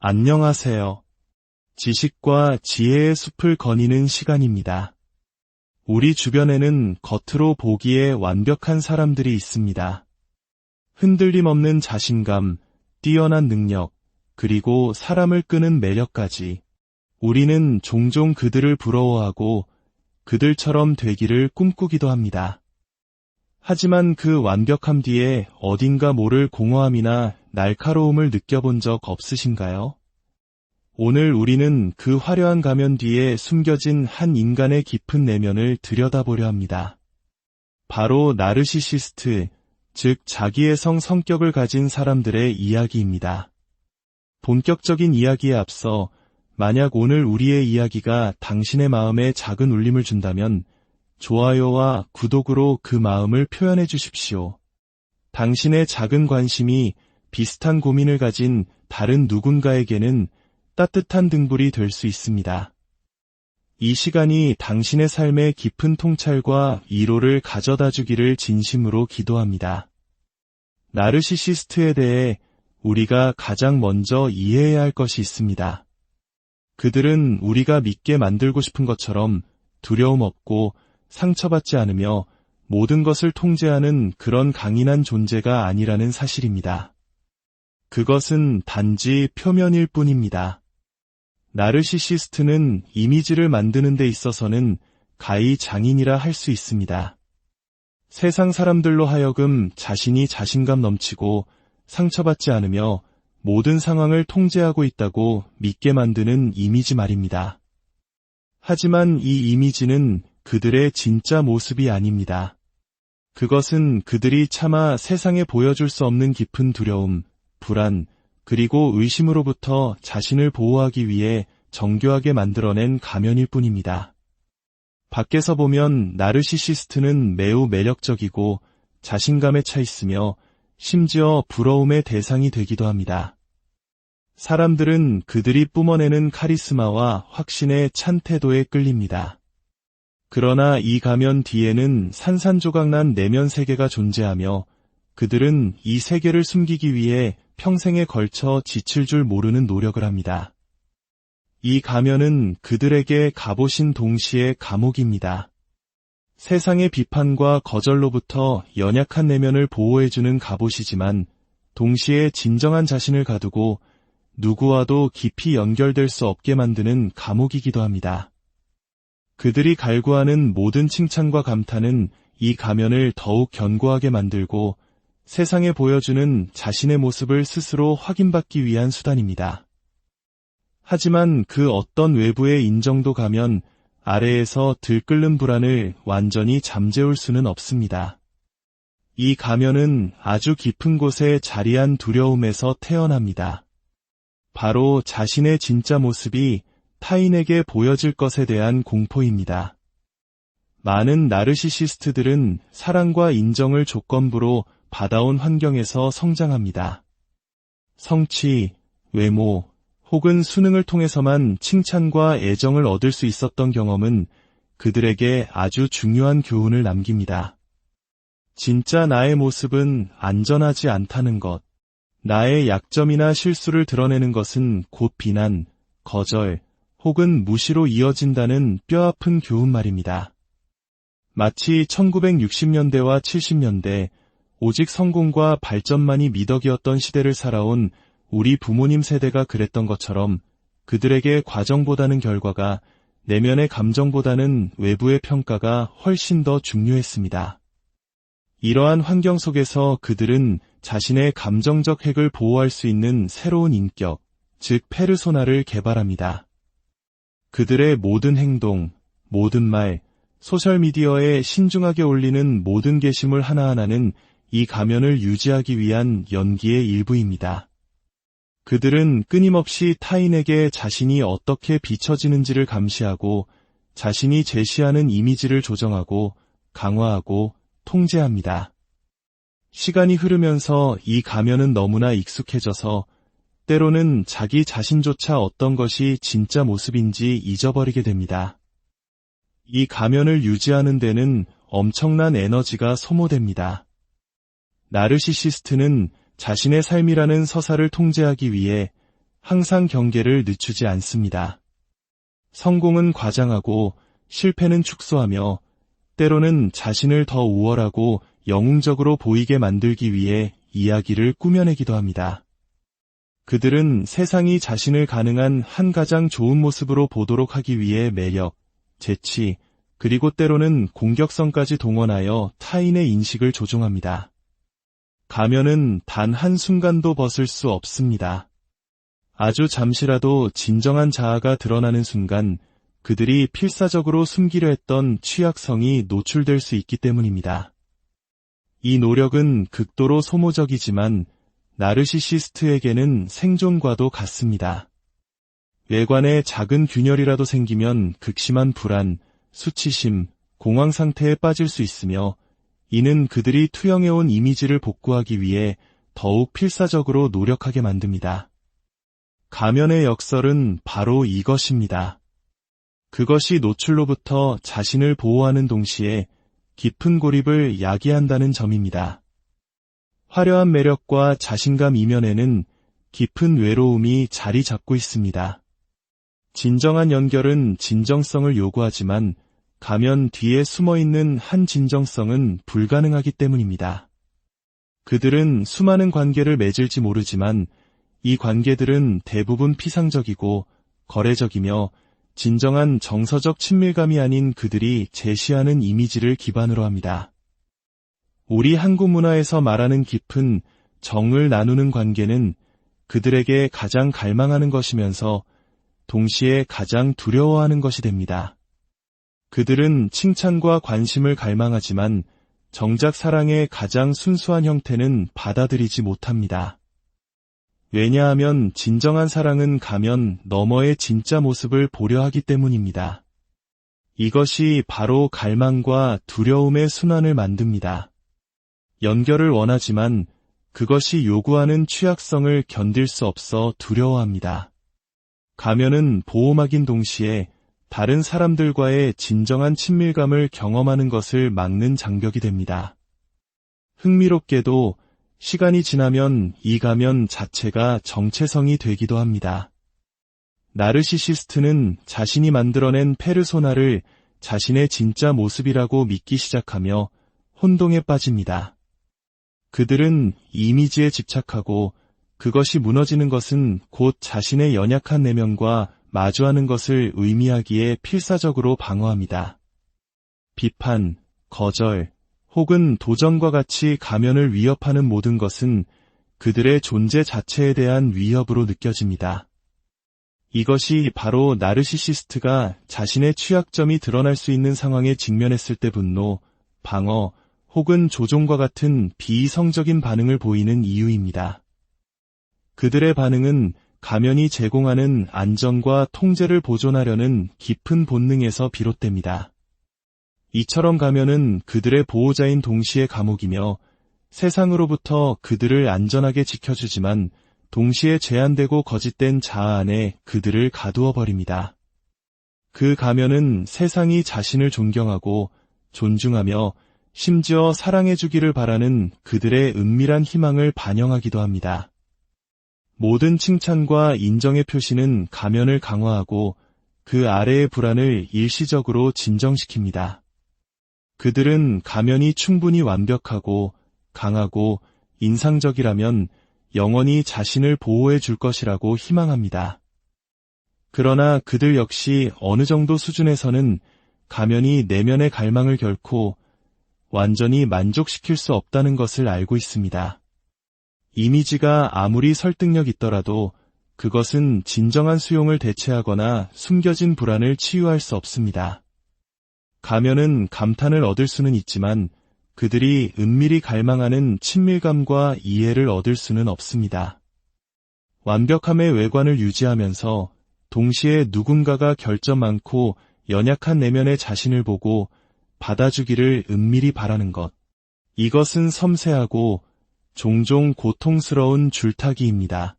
안녕하세요. 지식과 지혜의 숲을 거니는 시간입니다. 우리 주변에는 겉으로 보기에 완벽한 사람들이 있습니다. 흔들림 없는 자신감, 뛰어난 능력, 그리고 사람을 끄는 매력까지. 우리는 종종 그들을 부러워하고 그들처럼 되기를 꿈꾸기도 합니다. 하지만 그 완벽함 뒤에 어딘가 모를 공허함이나 날카로움을 느껴본 적 없으신가요? 오늘 우리는 그 화려한 가면 뒤에 숨겨진 한 인간의 깊은 내면을 들여다보려 합니다. 바로 나르시시스트, 즉 자기애성 성격을 가진 사람들의 이야기입니다. 본격적인 이야기에 앞서 만약 오늘 우리의 이야기가 당신의 마음에 작은 울림을 준다면 좋아요와 구독으로 그 마음을 표현해 주십시오. 당신의 작은 관심이 비슷한 고민을 가진 다른 누군가에게는 따뜻한 등불이 될 수 있습니다. 이 시간이 당신의 삶에 깊은 통찰과 위로를 가져다 주기를 진심으로 기도합니다. 나르시시스트에 대해 우리가 가장 먼저 이해해야 할 것이 있습니다. 그들은 우리가 믿게 만들고 싶은 것처럼 두려움 없고 상처받지 않으며 모든 것을 통제하는 그런 강인한 존재가 아니라는 사실입니다. 그것은 단지 표면일 뿐입니다. 나르시시스트는 이미지를 만드는 데 있어서는 가히 장인이라 할 수 있습니다. 세상 사람들로 하여금 자신이 자신감 넘치고 상처받지 않으며 모든 상황을 통제하고 있다고 믿게 만드는 이미지 말입니다. 하지만 이 이미지는 그들의 진짜 모습이 아닙니다. 그것은 그들이 차마 세상에 보여줄 수 없는 깊은 두려움, 불안, 그리고 의심으로부터 자신을 보호하기 위해 정교하게 만들어낸 가면일 뿐입니다. 밖에서 보면 나르시시스트는 매우 매력적이고 자신감에 차 있으며 심지어 부러움의 대상이 되기도 합니다. 사람들은 그들이 뿜어내는 카리스마와 확신에 찬 태도에 끌립니다. 그러나 이 가면 뒤에는 산산조각난 내면 세계가 존재하며 그들은 이 세계를 숨기기 위해 평생에 걸쳐 지칠 줄 모르는 노력을 합니다. 이 가면은 그들에게 갑옷인 동시에 감옥입니다. 세상의 비판과 거절로부터 연약한 내면을 보호해주는 갑옷이지만 동시에 진정한 자신을 가두고 누구와도 깊이 연결될 수 없게 만드는 감옥이기도 합니다. 그들이 갈구하는 모든 칭찬과 감탄은 이 가면을 더욱 견고하게 만들고 세상에 보여주는 자신의 모습을 스스로 확인받기 위한 수단입니다. 하지만 그 어떤 외부의 인정도 가면 아래에서 들끓는 불안을 완전히 잠재울 수는 없습니다. 이 가면은 아주 깊은 곳에 자리한 두려움에서 태어납니다. 바로 자신의 진짜 모습이 타인에게 보여질 것에 대한 공포입니다. 많은 나르시시스트들은 사랑과 인정을 조건부로 받아온 환경에서 성장합니다. 성취, 외모, 혹은 수능을 통해서만 칭찬과 애정을 얻을 수 있었던 경험은 그들에게 아주 중요한 교훈을 남깁니다. 진짜 나의 모습은 안전하지 않다는 것, 나의 약점이나 실수를 드러내는 것은 곧 비난, 거절, 혹은 무시로 이어진다는 뼈아픈 교훈 말입니다. 마치 1960년대와 70년대, 오직 성공과 발전만이 미덕이었던 시대를 살아온 우리 부모님 세대가 그랬던 것처럼 그들에게 과정보다는 결과가, 내면의 감정보다는 외부의 평가가 훨씬 더 중요했습니다. 이러한 환경 속에서 그들은 자신의 감정적 핵을 보호할 수 있는 새로운 인격, 즉 페르소나를 개발합니다. 그들의 모든 행동, 모든 말, 소셜미디어에 신중하게 올리는 모든 게시물 하나하나는 이 가면을 유지하기 위한 연기의 일부입니다. 그들은 끊임없이 타인에게 자신이 어떻게 비춰지는지를 감시하고 자신이 제시하는 이미지를 조정하고 강화하고 통제합니다. 시간이 흐르면서 이 가면은 너무나 익숙해져서 때로는 자기 자신조차 어떤 것이 진짜 모습인지 잊어버리게 됩니다. 이 가면을 유지하는 데는 엄청난 에너지가 소모됩니다. 나르시시스트는 자신의 삶이라는 서사를 통제하기 위해 항상 경계를 늦추지 않습니다. 성공은 과장하고 실패는 축소하며 때로는 자신을 더 우월하고 영웅적으로 보이게 만들기 위해 이야기를 꾸며내기도 합니다. 그들은 세상이 자신을 가능한 한 가장 좋은 모습으로 보도록 하기 위해 매력, 재치, 그리고 때로는 공격성까지 동원하여 타인의 인식을 조종합니다. 가면은 단 한순간도 벗을 수 없습니다. 아주 잠시라도 진정한 자아가 드러나는 순간 그들이 필사적으로 숨기려 했던 취약성이 노출될 수 있기 때문입니다. 이 노력은 극도로 소모적이지만 나르시시스트에게는 생존과도 같습니다. 외관에 작은 균열이라도 생기면 극심한 불안, 수치심, 공황 상태에 빠질 수 있으며 이는 그들이 투영해온 이미지를 복구하기 위해 더욱 필사적으로 노력하게 만듭니다. 가면의 역설은 바로 이것입니다. 그것이 노출로부터 자신을 보호하는 동시에 깊은 고립을 야기한다는 점입니다. 화려한 매력과 자신감 이면에는 깊은 외로움이 자리 잡고 있습니다. 진정한 연결은 진정성을 요구하지만 가면 뒤에 숨어있는 한 진정성은 불가능하기 때문입니다. 그들은 수많은 관계를 맺을지 모르지만 이 관계들은 대부분 피상적이고 거래적이며 진정한 정서적 친밀감이 아닌 그들이 제시하는 이미지를 기반으로 합니다. 우리 한국 문화에서 말하는 깊은 정을 나누는 관계는 그들에게 가장 갈망하는 것이면서 동시에 가장 두려워하는 것이 됩니다. 그들은 칭찬과 관심을 갈망하지만 정작 사랑의 가장 순수한 형태는 받아들이지 못합니다. 왜냐하면 진정한 사랑은 가면 너머의 진짜 모습을 보려 하기 때문입니다. 이것이 바로 갈망과 두려움의 순환을 만듭니다. 연결을 원하지만 그것이 요구하는 취약성을 견딜 수 없어 두려워합니다. 가면은 보호막인 동시에 다른 사람들과의 진정한 친밀감을 경험하는 것을 막는 장벽이 됩니다. 흥미롭게도 시간이 지나면 이 가면 자체가 정체성이 되기도 합니다. 나르시시스트는 자신이 만들어낸 페르소나를 자신의 진짜 모습이라고 믿기 시작하며 혼동에 빠집니다. 그들은 이미지에 집착하고 그것이 무너지는 것은 곧 자신의 연약한 내면과 마주하는 것을 의미하기에 필사적으로 방어합니다. 비판, 거절, 혹은 도전과 같이 가면을 위협하는 모든 것은 그들의 존재 자체에 대한 위협으로 느껴집니다. 이것이 바로 나르시시스트가 자신의 취약점이 드러날 수 있는 상황에 직면했을 때 분노, 방어, 혹은 조종과 같은 비이성적인 반응을 보이는 이유입니다. 그들의 반응은 가면이 제공하는 안정과 통제를 보존하려는 깊은 본능에서 비롯됩니다. 이처럼 가면은 그들의 보호자인 동시에 감옥이며 세상으로부터 그들을 안전하게 지켜주지만 동시에 제한되고 거짓된 자아 안에 그들을 가두어 버립니다. 그 가면은 세상이 자신을 존경하고 존중하며 심지어 사랑해주기를 바라는 그들의 은밀한 희망을 반영하기도 합니다. 모든 칭찬과 인정의 표시는 가면을 강화하고 그 아래의 불안을 일시적으로 진정시킵니다. 그들은 가면이 충분히 완벽하고 강하고 인상적이라면 영원히 자신을 보호해 줄 것이라고 희망합니다. 그러나 그들 역시 어느 정도 수준에서는 가면이 내면의 갈망을 결코 완전히 만족시킬 수 없다는 것을 알고 있습니다. 이미지가 아무리 설득력 있더라도 그것은 진정한 수용을 대체하거나 숨겨진 불안을 치유할 수 없습니다. 가면은 감탄을 얻을 수는 있지만 그들이 은밀히 갈망하는 친밀감과 이해를 얻을 수는 없습니다. 완벽함의 외관을 유지하면서 동시에 누군가가 결점 많고 연약한 내면의 자신을 보고 받아주기를 은밀히 바라는 것. 이것은 섬세하고 종종 고통스러운 줄타기입니다.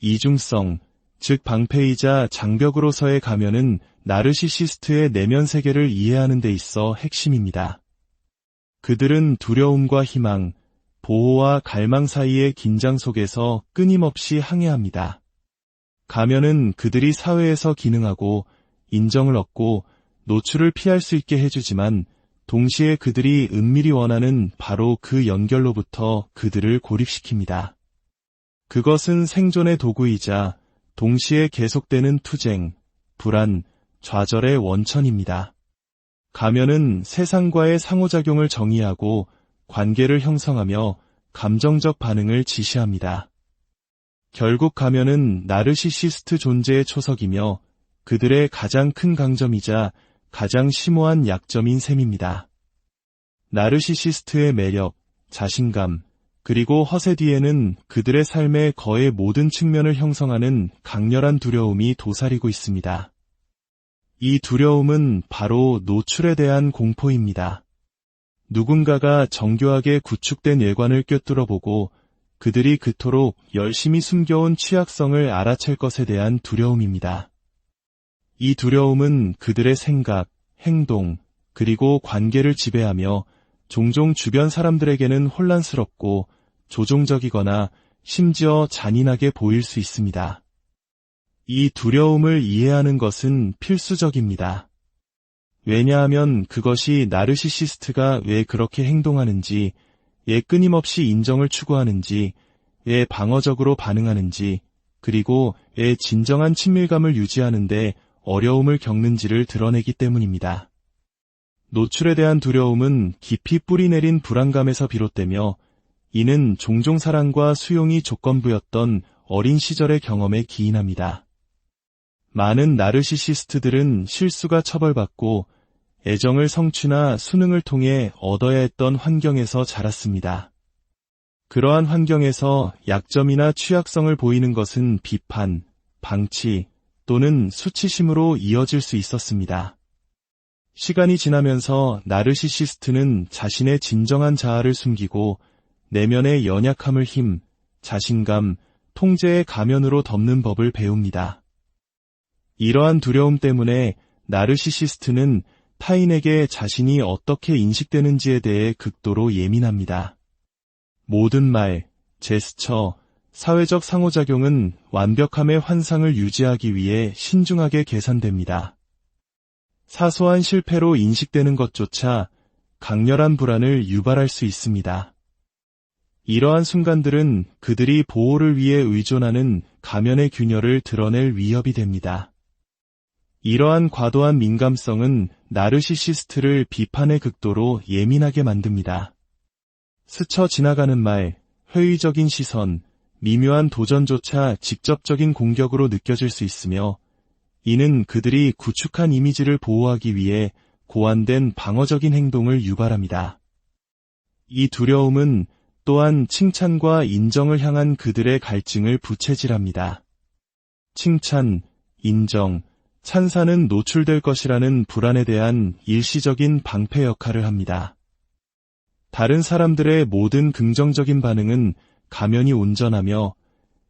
이중성, 즉 방패이자 장벽으로서의 가면은 나르시시스트의 내면 세계를 이해하는 데 있어 핵심입니다. 그들은 두려움과 희망, 보호와 갈망 사이의 긴장 속에서 끊임없이 항해합니다. 가면은 그들이 사회에서 기능하고 인정을 얻고 노출을 피할 수 있게 해주지만 동시에 그들이 은밀히 원하는 바로 그 연결로부터 그들을 고립시킵니다. 그것은 생존의 도구이자 동시에 계속되는 투쟁, 불안, 좌절의 원천입니다. 가면은 세상과의 상호작용을 정의하고 관계를 형성하며 감정적 반응을 지시합니다. 결국 가면은 나르시시스트 존재의 초석이며 그들의 가장 큰 강점이자 가장 심오한 약점인 셈입니다. 나르시시스트의 매력, 자신감, 그리고 허세 뒤에는 그들의 삶의 거의 모든 측면을 형성하는 강렬한 두려움이 도사리고 있습니다. 이 두려움은 바로 노출에 대한 공포입니다. 누군가가 정교하게 구축된 외관을 꿰뚫어보고 그들이 그토록 열심히 숨겨온 취약성을 알아챌 것에 대한 두려움입니다. 이 두려움은 그들의 생각, 행동, 그리고 관계를 지배하며 종종 주변 사람들에게는 혼란스럽고 조종적이거나 심지어 잔인하게 보일 수 있습니다. 이 두려움을 이해하는 것은 필수적입니다. 왜냐하면 그것이 나르시시스트가 왜 그렇게 행동하는지, 왜 끊임없이 인정을 추구하는지, 왜 방어적으로 반응하는지, 그리고 왜 진정한 친밀감을 유지하는데 어려움을 겪는지를 드러내기 때문입니다. 노출에 대한 두려움은 깊이 뿌리내린 불안감에서 비롯되며 이는 종종 사랑과 수용이 조건부였던 어린 시절의 경험에 기인합니다. 많은 나르시시스트들은 실수가 처벌받고 애정을 성취나 수능을 통해 얻어야 했던 환경에서 자랐습니다. 그러한 환경에서 약점이나 취약성을 보이는 것은 비판, 방치 또는 수치심으로 이어질 수 있었습니다. 시간이 지나면서 나르시시스트는 자신의 진정한 자아를 숨기고 내면의 연약함을 힘, 자신감, 통제의 가면으로 덮는 법을 배웁니다. 이러한 두려움 때문에 나르시시스트는 타인에게 자신이 어떻게 인식되는지에 대해 극도로 예민합니다. 모든 말, 제스처, 사회적 상호작용은 완벽함의 환상을 유지하기 위해 신중하게 계산됩니다. 사소한 실패로 인식되는 것조차 강렬한 불안을 유발할 수 있습니다. 이러한 순간들은 그들이 보호를 위해 의존하는 가면의 균열을 드러낼 위협이 됩니다. 이러한 과도한 민감성은 나르시시스트를 비판의 극도로 예민하게 만듭니다. 스쳐 지나가는 말, 회의적인 시선, 미묘한 도전조차 직접적인 공격으로 느껴질 수 있으며 이는 그들이 구축한 이미지를 보호하기 위해 고안된 방어적인 행동을 유발합니다. 이 두려움은 또한 칭찬과 인정을 향한 그들의 갈증을 부채질합니다. 칭찬, 인정, 찬사는 노출될 것이라는 불안에 대한 일시적인 방패 역할을 합니다. 다른 사람들의 모든 긍정적인 반응은 가면이 온전하며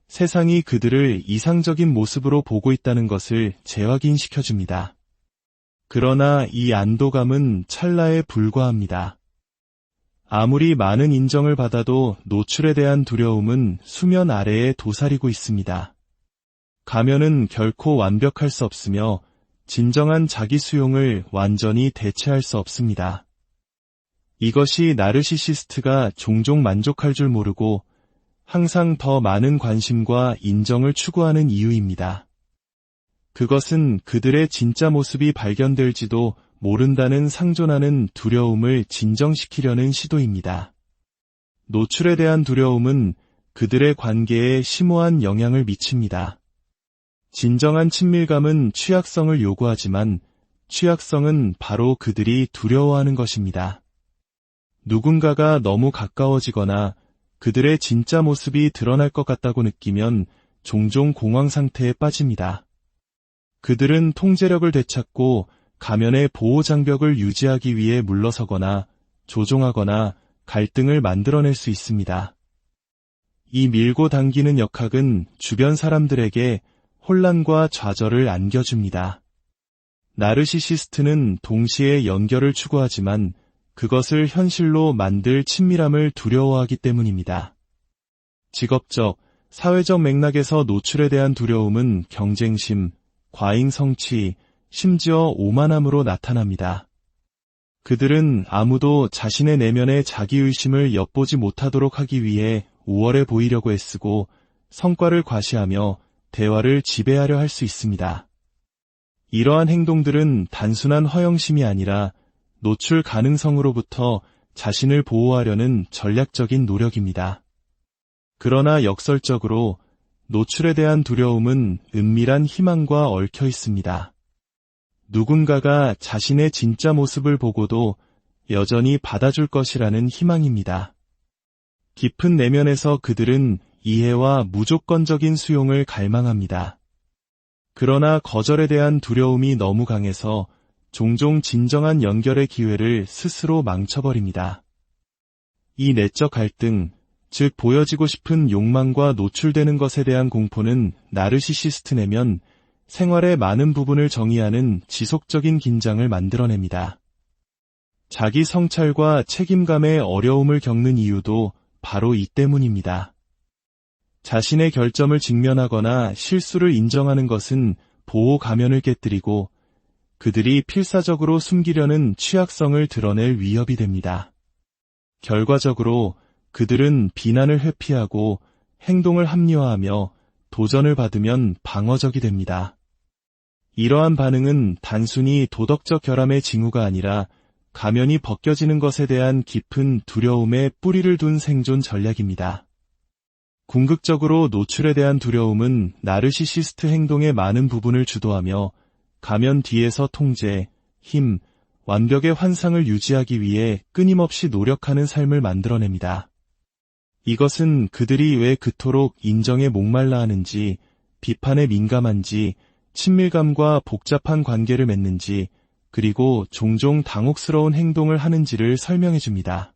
세상이 그들을 이상적인 모습으로 보고 있다는 것을 재확인시켜줍니다. 그러나 이 안도감은 찰나에 불과합니다. 아무리 많은 인정을 받아도 노출에 대한 두려움은 수면 아래에 도사리고 있습니다. 가면은 결코 완벽할 수 없으며 진정한 자기 수용을 완전히 대체할 수 없습니다. 이것이 나르시시스트가 종종 만족할 줄 모르고 항상 더 많은 관심과 인정을 추구하는 이유입니다. 그것은 그들의 진짜 모습이 발견될지도 모른다는 상존하는 두려움을 진정시키려는 시도입니다. 노출에 대한 두려움은 그들의 관계에 심오한 영향을 미칩니다. 진정한 친밀감은 취약성을 요구하지만 취약성은 바로 그들이 두려워하는 것입니다. 누군가가 너무 가까워지거나 그들의 진짜 모습이 드러날 것 같다고 느끼면 종종 공황 상태에 빠집니다. 그들은 통제력을 되찾고 가면의 보호 장벽을 유지하기 위해 물러서거나 조종하거나 갈등을 만들어낼 수 있습니다. 이 밀고 당기는 역학은 주변 사람들에게 혼란과 좌절을 안겨줍니다. 나르시시스트는 동시에 연결을 추구하지만 그것을 현실로 만들 친밀함을 두려워하기 때문입니다. 직업적, 사회적 맥락에서 노출에 대한 두려움은 경쟁심, 과잉 성취, 심지어 오만함으로 나타납니다. 그들은 아무도 자신의 내면의 자기의심을 엿보지 못하도록 하기 위해 우월해 보이려고 애쓰고 성과를 과시하며 대화를 지배하려 할 수 있습니다. 이러한 행동들은 단순한 허영심이 아니라 노출 가능성으로부터 자신을 보호하려는 전략적인 노력입니다. 그러나 역설적으로 노출에 대한 두려움은 은밀한 희망과 얽혀 있습니다. 누군가가 자신의 진짜 모습을 보고도 여전히 받아줄 것이라는 희망입니다. 깊은 내면에서 그들은 이해와 무조건적인 수용을 갈망합니다. 그러나 거절에 대한 두려움이 너무 강해서 종종 진정한 연결의 기회를 스스로 망쳐버립니다. 이 내적 갈등, 즉 보여지고 싶은 욕망과 노출되는 것에 대한 공포는 나르시시스트 내면 생활의 많은 부분을 정의하는 지속적인 긴장을 만들어냅니다. 자기 성찰과 책임감의 어려움을 겪는 이유도 바로 이 때문입니다. 자신의 결점을 직면하거나 실수를 인정하는 것은 보호 가면을 깨뜨리고 그들이 필사적으로 숨기려는 취약성을 드러낼 위협이 됩니다. 결과적으로 그들은 비난을 회피하고 행동을 합리화하며 도전을 받으면 방어적이 됩니다. 이러한 반응은 단순히 도덕적 결함의 징후가 아니라 가면이 벗겨지는 것에 대한 깊은 두려움에 뿌리를 둔 생존 전략입니다. 궁극적으로 노출에 대한 두려움은 나르시시스트 행동의 많은 부분을 주도하며 가면 뒤에서 통제, 힘, 완벽의 환상을 유지하기 위해 끊임없이 노력하는 삶을 만들어냅니다. 이것은 그들이 왜 그토록 인정에 목말라 하는지, 비판에 민감한지, 친밀감과 복잡한 관계를 맺는지, 그리고 종종 당혹스러운 행동을 하는지를 설명해줍니다.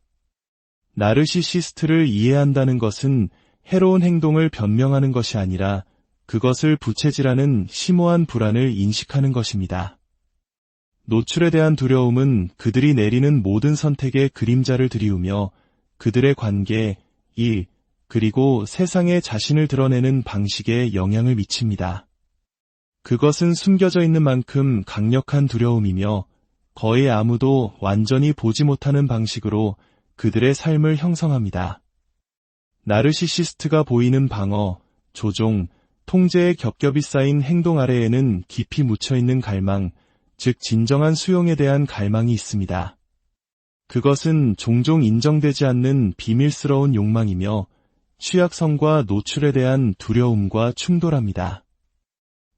나르시시스트를 이해한다는 것은 해로운 행동을 변명하는 것이 아니라 그것을 부채질하는 심오한 불안을 인식하는 것입니다. 노출에 대한 두려움은 그들이 내리는 모든 선택에 그림자를 들이우며 그들의 관계, 일, 그리고 세상에 자신을 드러내는 방식에 영향을 미칩니다. 그것은 숨겨져 있는 만큼 강력한 두려움이며 거의 아무도 완전히 보지 못하는 방식으로 그들의 삶을 형성합니다. 나르시시스트가 보이는 방어, 조종, 통제의 겹겹이 쌓인 행동 아래에는 깊이 묻혀있는 갈망, 즉 진정한 수용에 대한 갈망이 있습니다. 그것은 종종 인정되지 않는 비밀스러운 욕망이며 취약성과 노출에 대한 두려움과 충돌합니다.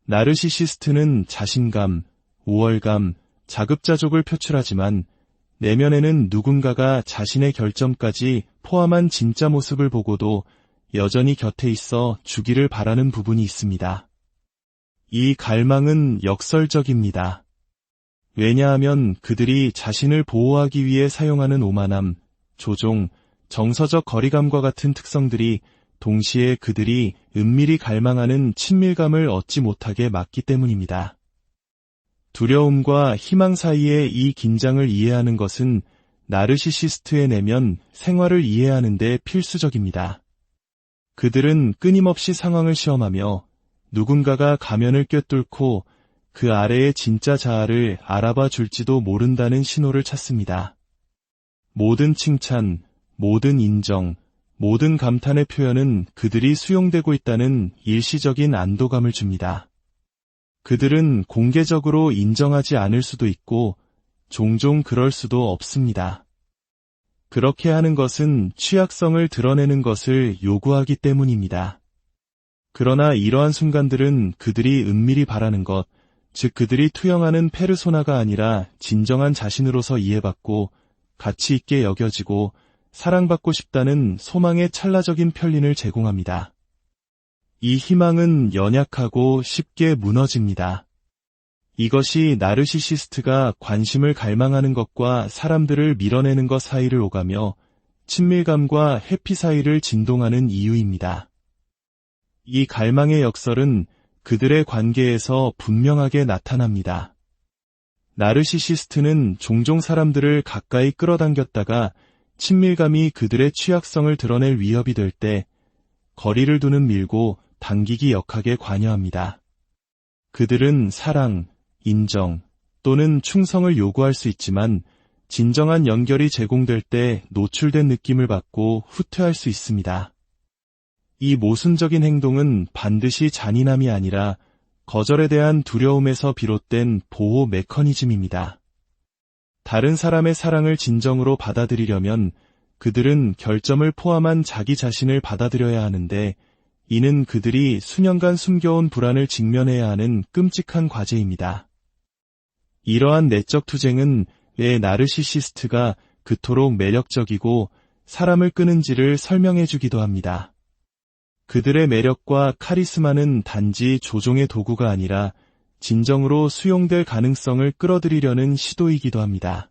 나르시시스트는 자신감, 우월감, 자급자족을 표출하지만 내면에는 누군가가 자신의 결점까지 포함한 진짜 모습을 보고도 여전히 곁에 있어 주기를 바라는 부분이 있습니다. 이 갈망은 역설적입니다. 왜냐하면 그들이 자신을 보호하기 위해 사용하는 오만함, 조종, 정서적 거리감과 같은 특성들이 동시에 그들이 은밀히 갈망하는 친밀감을 얻지 못하게 막기 때문입니다. 두려움과 희망 사이의 이 긴장을 이해하는 것은 나르시시스트의 내면 생활을 이해하는 데 필수적입니다. 그들은 끊임없이 상황을 시험하며 누군가가 가면을 꿰뚫고 그 아래의 진짜 자아를 알아봐 줄지도 모른다는 신호를 찾습니다. 모든 칭찬, 모든 인정, 모든 감탄의 표현은 그들이 수용되고 있다는 일시적인 안도감을 줍니다. 그들은 공개적으로 인정하지 않을 수도 있고 종종 그럴 수도 없습니다. 그렇게 하는 것은 취약성을 드러내는 것을 요구하기 때문입니다. 그러나 이러한 순간들은 그들이 은밀히 바라는 것, 즉 그들이 투영하는 페르소나가 아니라 진정한 자신으로서 이해받고 가치 있게 여겨지고 사랑받고 싶다는 소망의 찰나적인 편린을 제공합니다. 이 희망은 연약하고 쉽게 무너집니다. 이것이 나르시시스트가 관심을 갈망하는 것과 사람들을 밀어내는 것 사이를 오가며 친밀감과 회피 사이를 진동하는 이유입니다. 이 갈망의 역설은 그들의 관계에서 분명하게 나타납니다. 나르시시스트는 종종 사람들을 가까이 끌어당겼다가 친밀감이 그들의 취약성을 드러낼 위협이 될 때 거리를 두는 밀고 당기기 역학에 관여합니다. 그들은 사랑, 인정 또는 충성을 요구할 수 있지만 진정한 연결이 제공될 때 노출된 느낌을 받고 후퇴할 수 있습니다. 이 모순적인 행동은 반드시 잔인함이 아니라 거절에 대한 두려움에서 비롯된 보호 메커니즘입니다. 다른 사람의 사랑을 진정으로 받아들이려면 그들은 결점을 포함한 자기 자신을 받아들여야 하는데 이는 그들이 수년간 숨겨온 불안을 직면해야 하는 끔찍한 과제입니다. 이러한 내적 투쟁은 왜 나르시시스트가 그토록 매력적이고 사람을 끄는지를 설명해 주기도 합니다. 그들의 매력과 카리스마는 단지 조종의 도구가 아니라 진정으로 수용될 가능성을 끌어들이려는 시도이기도 합니다.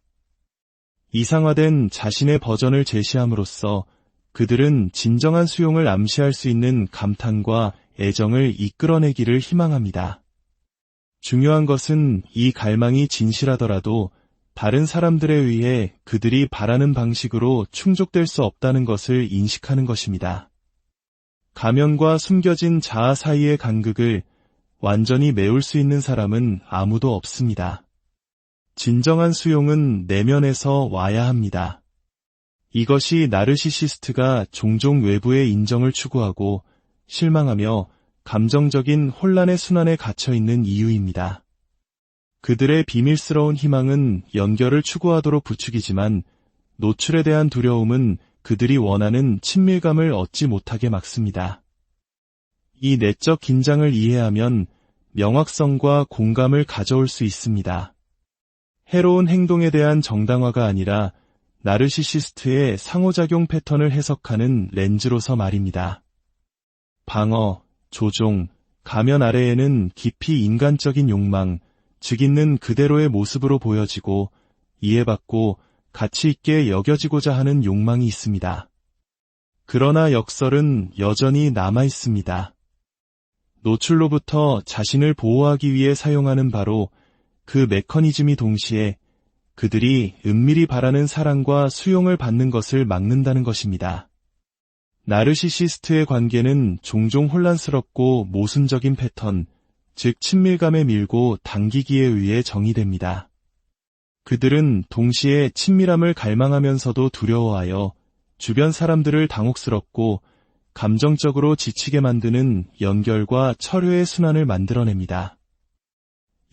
이상화된 자신의 버전을 제시함으로써 그들은 진정한 수용을 암시할 수 있는 감탄과 애정을 이끌어내기를 희망합니다. 중요한 것은 이 갈망이 진실하더라도 다른 사람들에 의해 그들이 바라는 방식으로 충족될 수 없다는 것을 인식하는 것입니다. 가면과 숨겨진 자아 사이의 간극을 완전히 메울 수 있는 사람은 아무도 없습니다. 진정한 수용은 내면에서 와야 합니다. 이것이 나르시시스트가 종종 외부의 인정을 추구하고 실망하며 감정적인 혼란의 순환에 갇혀 있는 이유입니다. 그들의 비밀스러운 희망은 연결을 추구하도록 부추기지만 노출에 대한 두려움은 그들이 원하는 친밀감을 얻지 못하게 막습니다. 이 내적 긴장을 이해하면 명확성과 공감을 가져올 수 있습니다. 해로운 행동에 대한 정당화가 아니라 나르시시스트의 상호작용 패턴을 해석하는 렌즈로서 말입니다. 방어, 조종, 가면 아래에는 깊이 인간적인 욕망, 즉 있는 그대로의 모습으로 보여지고 이해받고 가치 있게 여겨지고자 하는 욕망이 있습니다. 그러나 역설은 여전히 남아 있습니다. 노출로부터 자신을 보호하기 위해 사용하는 바로 그 메커니즘이 동시에 그들이 은밀히 바라는 사랑과 수용을 받는 것을 막는다는 것입니다. 나르시시스트의 관계는 종종 혼란스럽고 모순적인 패턴, 즉 친밀감에 밀고 당기기에 의해 정의됩니다. 그들은 동시에 친밀함을 갈망하면서도 두려워하여 주변 사람들을 당혹스럽고 감정적으로 지치게 만드는 연결과 철회의 순환을 만들어냅니다.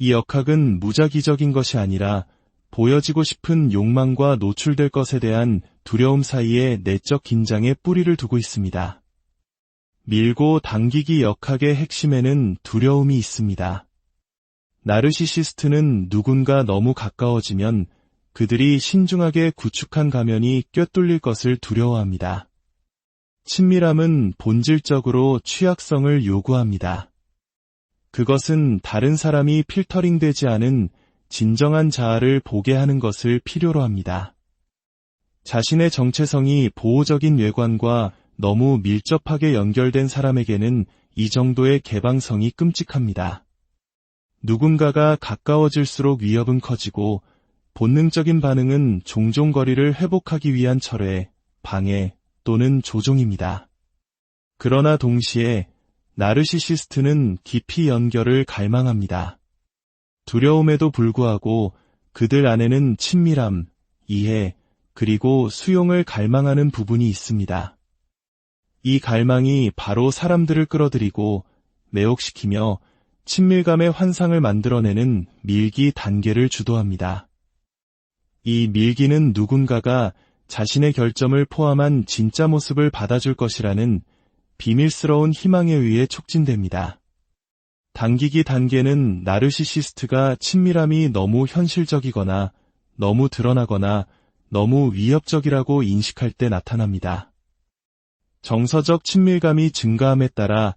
이 역학은 무작위적인 것이 아니라 보여지고 싶은 욕망과 노출될 것에 대한 두려움 사이에 내적 긴장에 뿌리를 두고 있습니다. 밀고 당기기 역학의 핵심에는 두려움이 있습니다. 나르시시스트는 누군가 너무 가까워지면 그들이 신중하게 구축한 가면이 꿰뚫릴 것을 두려워합니다. 친밀함은 본질적으로 취약성을 요구합니다. 그것은 다른 사람이 필터링되지 않은 진정한 자아를 보게 하는 것을 필요로 합니다. 자신의 정체성이 보호적인 외관과 너무 밀접하게 연결된 사람에게는 이 정도의 개방성이 끔찍합니다. 누군가가 가까워질수록 위협은 커지고 본능적인 반응은 종종 거리를 회복하기 위한 철회, 방해 또는 조종입니다. 그러나 동시에 나르시시스트는 깊이 연결을 갈망합니다. 두려움에도 불구하고 그들 안에는 친밀함, 이해, 그리고 수용을 갈망하는 부분이 있습니다. 이 갈망이 바로 사람들을 끌어들이고 매혹시키며 친밀감의 환상을 만들어내는 밀기 단계를 주도합니다. 이 밀기는 누군가가 자신의 결점을 포함한 진짜 모습을 받아줄 것이라는 비밀스러운 희망에 의해 촉진됩니다. 당기기 단계는 나르시시스트가 친밀함이 너무 현실적이거나 너무 드러나거나 너무 위협적이라고 인식할 때 나타납니다. 정서적 친밀감이 증가함에 따라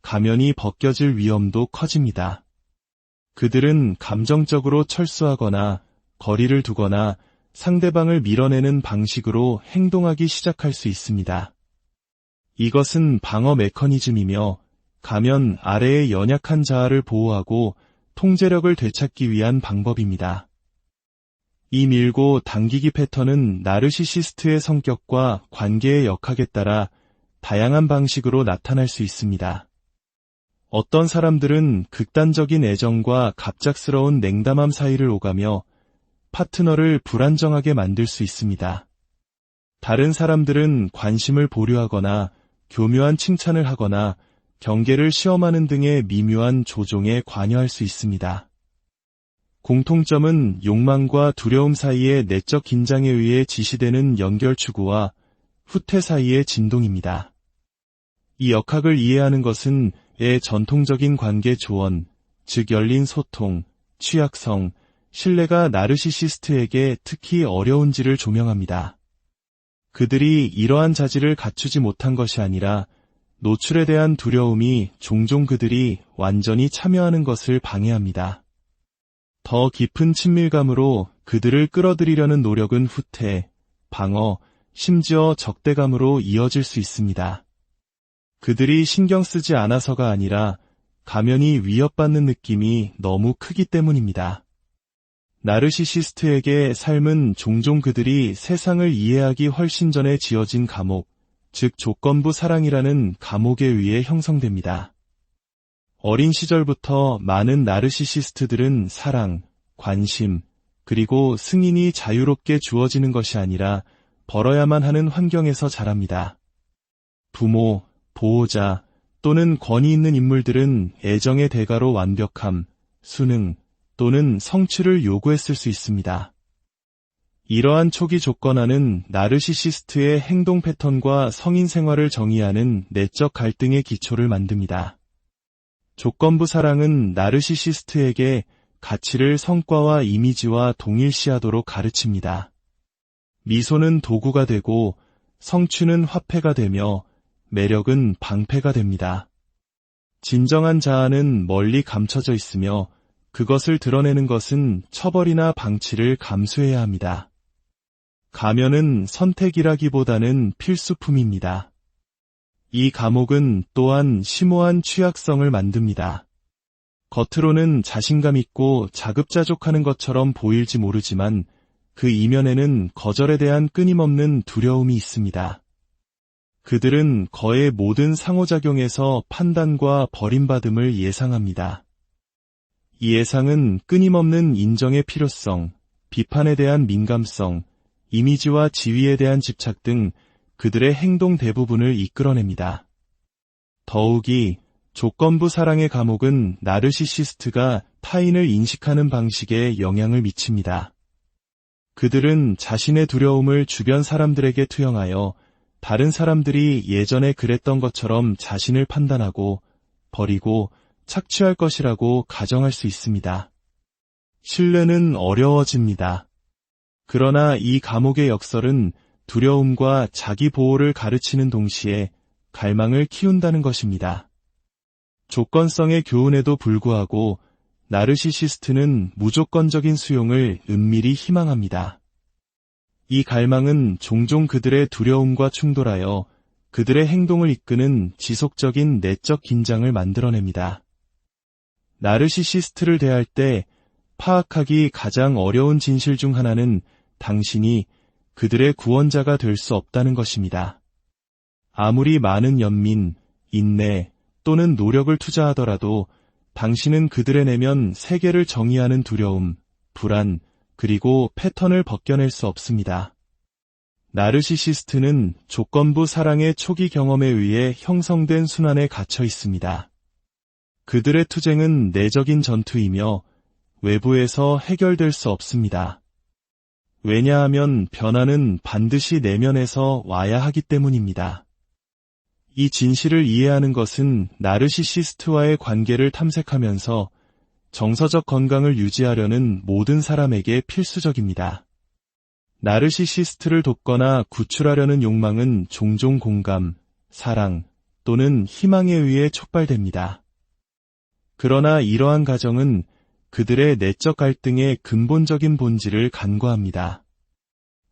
가면이 벗겨질 위험도 커집니다. 그들은 감정적으로 철수하거나 거리를 두거나 상대방을 밀어내는 방식으로 행동하기 시작할 수 있습니다. 이것은 방어 메커니즘이며 가면 아래의 연약한 자아를 보호하고 통제력을 되찾기 위한 방법입니다. 이 밀고 당기기 패턴은 나르시시스트의 성격과 관계의 역학에 따라 다양한 방식으로 나타날 수 있습니다. 어떤 사람들은 극단적인 애정과 갑작스러운 냉담함 사이를 오가며 파트너를 불안정하게 만들 수 있습니다. 다른 사람들은 관심을 보류하거나 교묘한 칭찬을 하거나 경계를 시험하는 등의 미묘한 조종에 관여할 수 있습니다. 공통점은 욕망과 두려움 사이의 내적 긴장에 의해 지시되는 연결 추구와 후퇴 사이의 진동입니다. 이 역학을 이해하는 것은 의 전통적인 관계 조언, 즉 열린 소통, 취약성, 신뢰가 나르시시스트에게 특히 어려운지를 조명합니다. 그들이 이러한 자질을 갖추지 못한 것이 아니라 노출에 대한 두려움이 종종 그들이 완전히 참여하는 것을 방해합니다. 더 깊은 친밀감으로 그들을 끌어들이려는 노력은 후퇴, 방어, 심지어 적대감으로 이어질 수 있습니다. 그들이 신경 쓰지 않아서가 아니라 가면이 위협받는 느낌이 너무 크기 때문입니다. 나르시시스트에게 삶은 종종 그들이 세상을 이해하기 훨씬 전에 지어진 감옥, 즉 조건부 사랑이라는 감옥에 의해 형성됩니다. 어린 시절부터 많은 나르시시스트들은 사랑, 관심, 그리고 승인이 자유롭게 주어지는 것이 아니라 벌어야만 하는 환경에서 자랍니다. 부모, 보호자 또는 권위 있는 인물들은 애정의 대가로 완벽함, 수능 또는 성취를 요구했을 수 있습니다. 이러한 초기 조건화는 나르시시스트의 행동 패턴과 성인 생활을 정의하는 내적 갈등의 기초를 만듭니다. 조건부 사랑은 나르시시스트에게 가치를 성과와 이미지와 동일시하도록 가르칩니다. 미소는 도구가 되고 성취는 화폐가 되며 매력은 방패가 됩니다. 진정한 자아는 멀리 감춰져 있으며 그것을 드러내는 것은 처벌이나 방치를 감수해야 합니다. 가면은 선택이라기보다는 필수품입니다. 이 감옥은 또한 심오한 취약성을 만듭니다. 겉으로는 자신감 있고 자급자족하는 것처럼 보일지 모르지만 그 이면에는 거절에 대한 끊임없는 두려움이 있습니다. 그들은 거의 모든 상호작용에서 판단과 버림받음을 예상합니다. 이 예상은 끊임없는 인정의 필요성, 비판에 대한 민감성, 이미지와 지위에 대한 집착 등 그들의 행동 대부분을 이끌어냅니다. 더욱이 조건부 사랑의 감옥은 나르시시스트가 타인을 인식하는 방식에 영향을 미칩니다. 그들은 자신의 두려움을 주변 사람들에게 투영하여 다른 사람들이 예전에 그랬던 것처럼 자신을 판단하고 버리고 착취할 것이라고 가정할 수 있습니다. 신뢰는 어려워집니다. 그러나 이 감옥의 역설은 두려움과 자기 보호를 가르치는 동시에 갈망을 키운다는 것입니다. 조건성의 교훈에도 불구하고 나르시시스트는 무조건적인 수용을 은밀히 희망합니다. 이 갈망은 종종 그들의 두려움과 충돌하여 그들의 행동을 이끄는 지속적인 내적 긴장을 만들어냅니다. 나르시시스트를 대할 때 파악하기 가장 어려운 진실 중 하나는 당신이 그들의 구원자가 될 수 없다는 것입니다. 아무리 많은 연민, 인내 또는 노력을 투자하더라도 당신은 그들의 내면 세계를 정의하는 두려움, 불안, 그리고 패턴을 벗겨낼 수 없습니다. 나르시시스트는 조건부 사랑의 초기 경험에 의해 형성된 순환에 갇혀 있습니다. 그들의 투쟁은 내적인 전투이며 외부에서 해결될 수 없습니다. 왜냐하면 변화는 반드시 내면에서 와야 하기 때문입니다. 이 진실을 이해하는 것은 나르시시스트와의 관계를 탐색하면서 정서적 건강을 유지하려는 모든 사람에게 필수적입니다. 나르시시스트를 돕거나 구출하려는 욕망은 종종 공감, 사랑 또는 희망에 의해 촉발됩니다. 그러나 이러한 가정은 그들의 내적 갈등의 근본적인 본질을 간과합니다.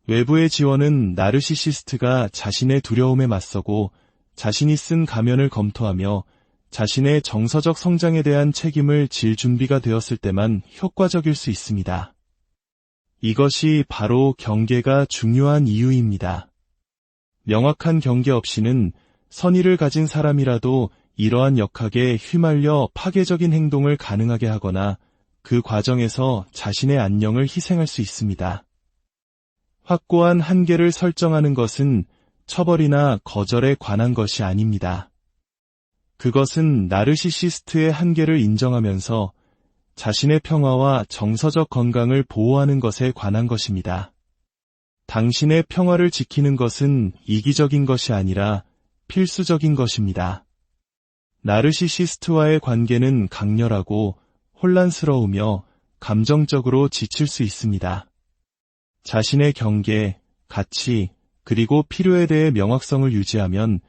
외부의 지원은 나르시시스트가 자신의 두려움에 맞서고 자신이 쓴 가면을 검토하며 자신의 정서적 성장에 대한 책임을 질 준비가 되었을 때만 효과적일 수 있습니다. 이것이 바로 경계가 중요한 이유입니다. 명확한 경계 없이는 선의를 가진 사람이라도 이러한 역학에 휘말려 파괴적인 행동을 가능하게 하거나 그 과정에서 자신의 안녕을 희생할 수 있습니다. 확고한 한계를 설정하는 것은 처벌이나 거절에 관한 것이 아닙니다. 그것은 나르시시스트의 한계를 인정하면서 자신의 평화와 정서적 건강을 보호하는 것에 관한 것입니다. 당신의 평화를 지키는 것은 이기적인 것이 아니라 필수적인 것입니다. 나르시시스트와의 관계는 강렬하고 혼란스러우며 감정적으로 지칠 수 있습니다. 자신의 경계, 가치, 그리고 필요에 대해 명확성을 유지하면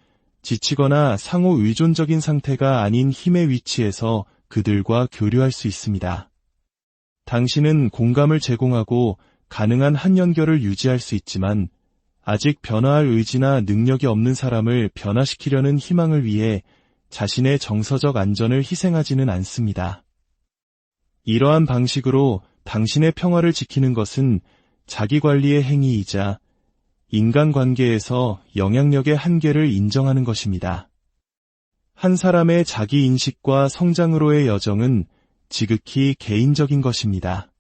지치거나 상호 의존적인 상태가 아닌 힘의 위치에서 그들과 교류할 수 있습니다. 당신은 공감을 제공하고 가능한 한 연결을 유지할 수 있지만 아직 변화할 의지나 능력이 없는 사람을 변화시키려는 희망을 위해 자신의 정서적 안전을 희생하지는 않습니다. 이러한 방식으로 당신의 평화를 지키는 것은 자기관리의 행위이자 인간관계에서 영향력의 한계를 인정하는 것입니다. 한 사람의 자기인식과 성장으로의 여정은 지극히 개인적인 것입니다.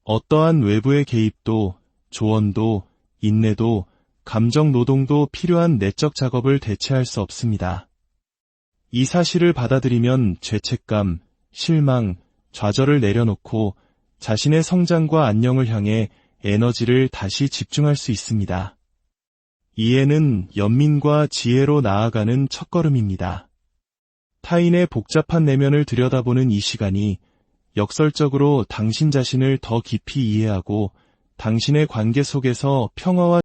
어떠한 외부의 개입도, 조언도, 인내도, 감정 노동도 필요한 내적 작업을 대체할 수 없습니다. 이 사실을 받아들이면 죄책감, 실망, 좌절을 내려놓고 자신의 성장과 안녕을 향해 에너지를 다시 집중할 수 있습니다. 이해는 연민과 지혜로 나아가는 첫걸음입니다. 타인의 복잡한 내면을 들여다보는 이 시간이 역설적으로 당신 자신을 더 깊이 이해하고 당신의 관계 속에서 평화와